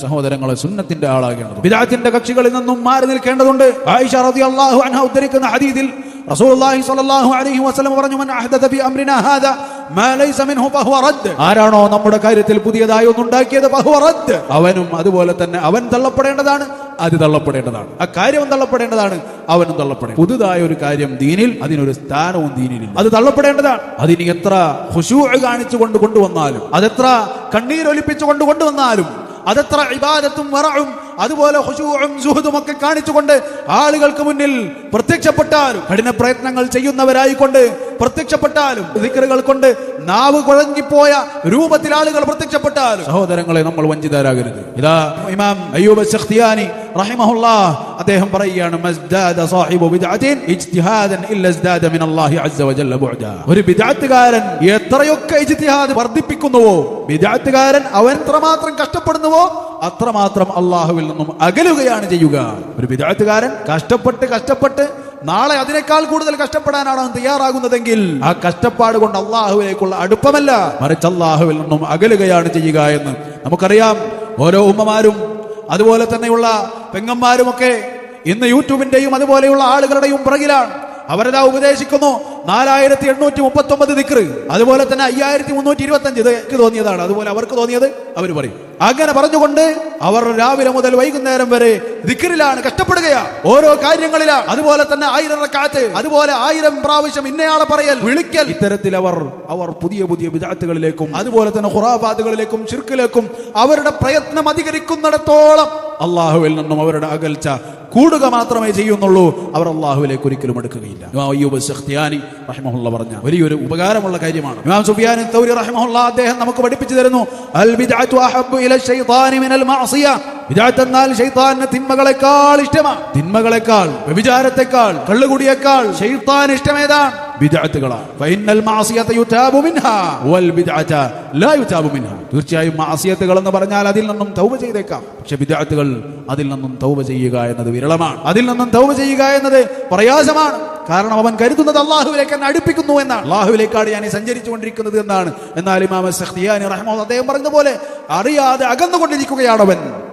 സഹോദരങ്ങളെ, സുന്നത്തിന്റെ ആളാകേണ്ടത്. ബിദ്അത്തിന്റെ കക്ഷികളിൽ നിന്നും മാറി നിൽക്കേണ്ടതുണ്ട്. ആയിഷ റളിയല്ലാഹു അൻഹ ഉദ്ധരിക്കുന്ന ഹദീസിൽ റസൂലുള്ളാഹി സ്വല്ലല്ലാഹു അലൈഹി വസല്ലം പറഞ്ഞു, മൻ അഹദത ഫി അംരിനാ ഹാദാ മാ ലൈസ മിൻഹു ഫഹുവ റദ്ദ്. ആരാണോ നമ്മുടെ കാര്യത്തിൽ പുതിയതായി ഒന്നുണ്ടാക്കിയത് ഫഹുവ റദ്ദ്, അവനും അതുപോലെ തന്നെ അവൻ തള്ളപ്പെടേണ്ടതാണ്, അത് തള്ളപ്പെടേണ്ടതാണ്. ആ കാര്യം തള്ളപ്പെടേണ്ടതാണ്, അവനും തള്ളപ്പെടേണ്ടത്. പുതുതായ ഒരു കാര്യം ദീനിൽ, അതിനൊരു സ്ഥാനവും ദീനിലില്ല, അത് തള്ളപ്പെടേണ്ടതാണ്. അതിന് എത്ര ഖുശൂഅ് കാണിച്ചുകൊണ്ട് കൊണ്ടുവന്നാലും, അതെത്ര കണ്ണീരൊലിപ്പിച്ചുകൊണ്ട് കൊണ്ടുവന്നാലും, അതെത്ര ഇബാദത്തും വറഉം അതുപോലെ ഖുശൂഉം സുഹദും ഒക്കെ കാണിച്ചുകൊണ്ട് ആളുകൾക്ക് മുന്നിൽ പ്രത്യക്ഷപ്പെട്ടാലും, കഠിന പ്രയത്നങ്ങൾ ചെയ്യുന്നവരായിക്കൊണ്ട് പ്രത്യക്ഷപ്പെട്ടാലും, ദിക്റുകൾ കൊണ്ട് നാവ് കുഴങ്ങിപ്പോയ രൂപത്തിൽ ആളുകൾ പ്രത്യക്ഷപ്പെട്ടാലും, സഹോദരങ്ങളെ, നമ്മൾ വഞ്ചിതരാകരുത്. ഇതാ ഇമാം അയ്യൂബ് അസ്സഖ്തിയാനി റഹിമഹുല്ലാഹ് അദ്ദേഹം പറയുകയാണ്, മസ്ദാദ സാഹിബു ബിദ്അത്തിൻ ഇജ്തിഹാദൻ ഇല്ല ഇസ്ദാദ മിനല്ലാഹി അസ്സ വജല്ല ബുഅദാ. ഒരു ബിദ്അത്തുകാരൻ എത്രയൊക്കെ ഇജ്തിഹാദ് വർദ്ധിപ്പിക്കുന്നുവോ, ബിദ്അത്തുകാരൻ അവൻ എത്രമാത്രം കഷ്ടപ്പെടുന്നുവോ അത്രമാത്രം അല്ലാഹുവിൽ നിന്നും അകലുകയാണ് ചെയ്യുക. ഒരു ബിദ്അത്തുകാരൻ കഷ്ടപ്പെട്ട് നാളെ അതിനേക്കാൾ കൂടുതൽ കഷ്ടപ്പെടാനാണ് അവൻ തയ്യാറാകുന്നതെങ്കിൽ ആ കഷ്ടപ്പാട് കൊണ്ട് അള്ളാഹുവിലേക്കുള്ള അടുപ്പമല്ല, മറിച്ച് അള്ളാഹുവിൽ നിന്നും അകലുകയാണ് ചെയ്യുക എന്ന് നമുക്കറിയാം. ഓരോ ഉമ്മമാരും അതുപോലെ തന്നെയുള്ള പെങ്ങന്മാരുമൊക്കെ ഇന്ന് യൂട്യൂബിന്റെയും അതുപോലെയുള്ള ആളുകളുടെയും പുറകിലാണ്. അവരതാ ഉപദേശിക്കുന്നു 4839 ദിക്റ്, അതുപോലെ തന്നെ 5325. ഇത് എനിക്ക് തോന്നിയതാണ്, അതുപോലെ അവർക്ക് തോന്നിയത് അവർ പറയും. അങ്ങനെ പറഞ്ഞുകൊണ്ട് അവർ രാവിലെ മുതൽ വൈകുന്നേരം വരെ ദിക്റിലാണ്, കഷ്ടപ്പെടുകയാണ്, ഓരോ കാര്യങ്ങളിലാണ്. അതുപോലെ തന്നെ 1000 റക്അത്ത്, അതുപോലെ 1000 പ്രാവശ്യം ഇന്നയാളെ പറയൽ, വിളിക്കൽ. ഇത്തരത്തിൽ അവർ പുതിയ പുതിയ ബിദ്അത്തുകളിലേക്കും അതുപോലെ തന്നെ ഖുറാഫാത്തുകളിലേക്കും ശിർക്കിലേക്കും അവരുടെ പ്രയത്നം അധികരിക്കുന്നിടത്തോളം അള്ളാഹുവിൽ നിന്നും അവരുടെ അകൽച്ച കൂടുക മാത്രമേ ചെയ്യുന്നുള്ളൂ. അവർ അള്ളാഹുവിലേക്ക് ഒരിക്കലും എടുക്കുകയില്ല. ഇമാം അയ്യൂബ് അസ്സഖ്തിയാനി റഹിമഹുല്ലാഹ് പറഞ്ഞ വലിയൊരു ഉപകാരമുള്ള കാര്യമാണ്. ഇമാം സുഫിയാൻ തൗരി റഹിമഹുല്ലാഹ് അദ്ദേഹം നമുക്ക് പഠിപ്പിച്ചു തരുന്നു, അൽ ബിദ്അതു അഹബ്ബു ഇല ശൈത്താനി മിനൽ മഅസിയ. ബിദ്അത്ത് എന്നാൽ ശൈത്താനിന് തിന്മകളെക്കാൾ ഇഷ്ടമാണ്. തിന്മകളെക്കാൾ, വ്യഭിചാരത്തെക്കാൾ, കള്ളുകുടിയേക്കാൾ ശൈത്താൻ ഇഷ്ടമേതാണ്? ബിദ്അത്തുകളാണ്. ഫഇന്നൽ മഅസിയത യുതാബു മിൻഹാ വൽ ബിദ്അത ലാ യുതാബു മിൻഹാ. തീർച്ചയായും മഅസിയത്തുകൾ എന്ന് പറഞ്ഞാൽ അതിൽ നിന്നും തൗബ ചെയ്തേക്കാം, പക്ഷെ ബിദ്അത്തുകൾ അതിൽ നിന്നും തൗബ ചെയ്യുക എന്നത് വിരളമാണ്. അതിൽ നിന്നും തൗബ ചെയ്യുക എന്നത് പ്രയാസമാണ്. കാരണം അവൻ കരുതുന്നത് അള്ളാഹുവിലേക്ക് എന്നെ അടുപ്പിക്കുന്നു എന്നാണ്, അള്ളാഹുവിലേക്കാണ് ഞാൻ സഞ്ചരിച്ചു കൊണ്ടിരിക്കുന്നത് എന്നാണ്. എന്നാൽ ഇമാം അസ്സഖ്തിയാനി റഹിമഹുല്ലാഹ് അദ്ദേഹം പറഞ്ഞതുപോലെ അറിയാതെ അകന്നുകൊണ്ടിരിക്കുകയാണ് അവൻ.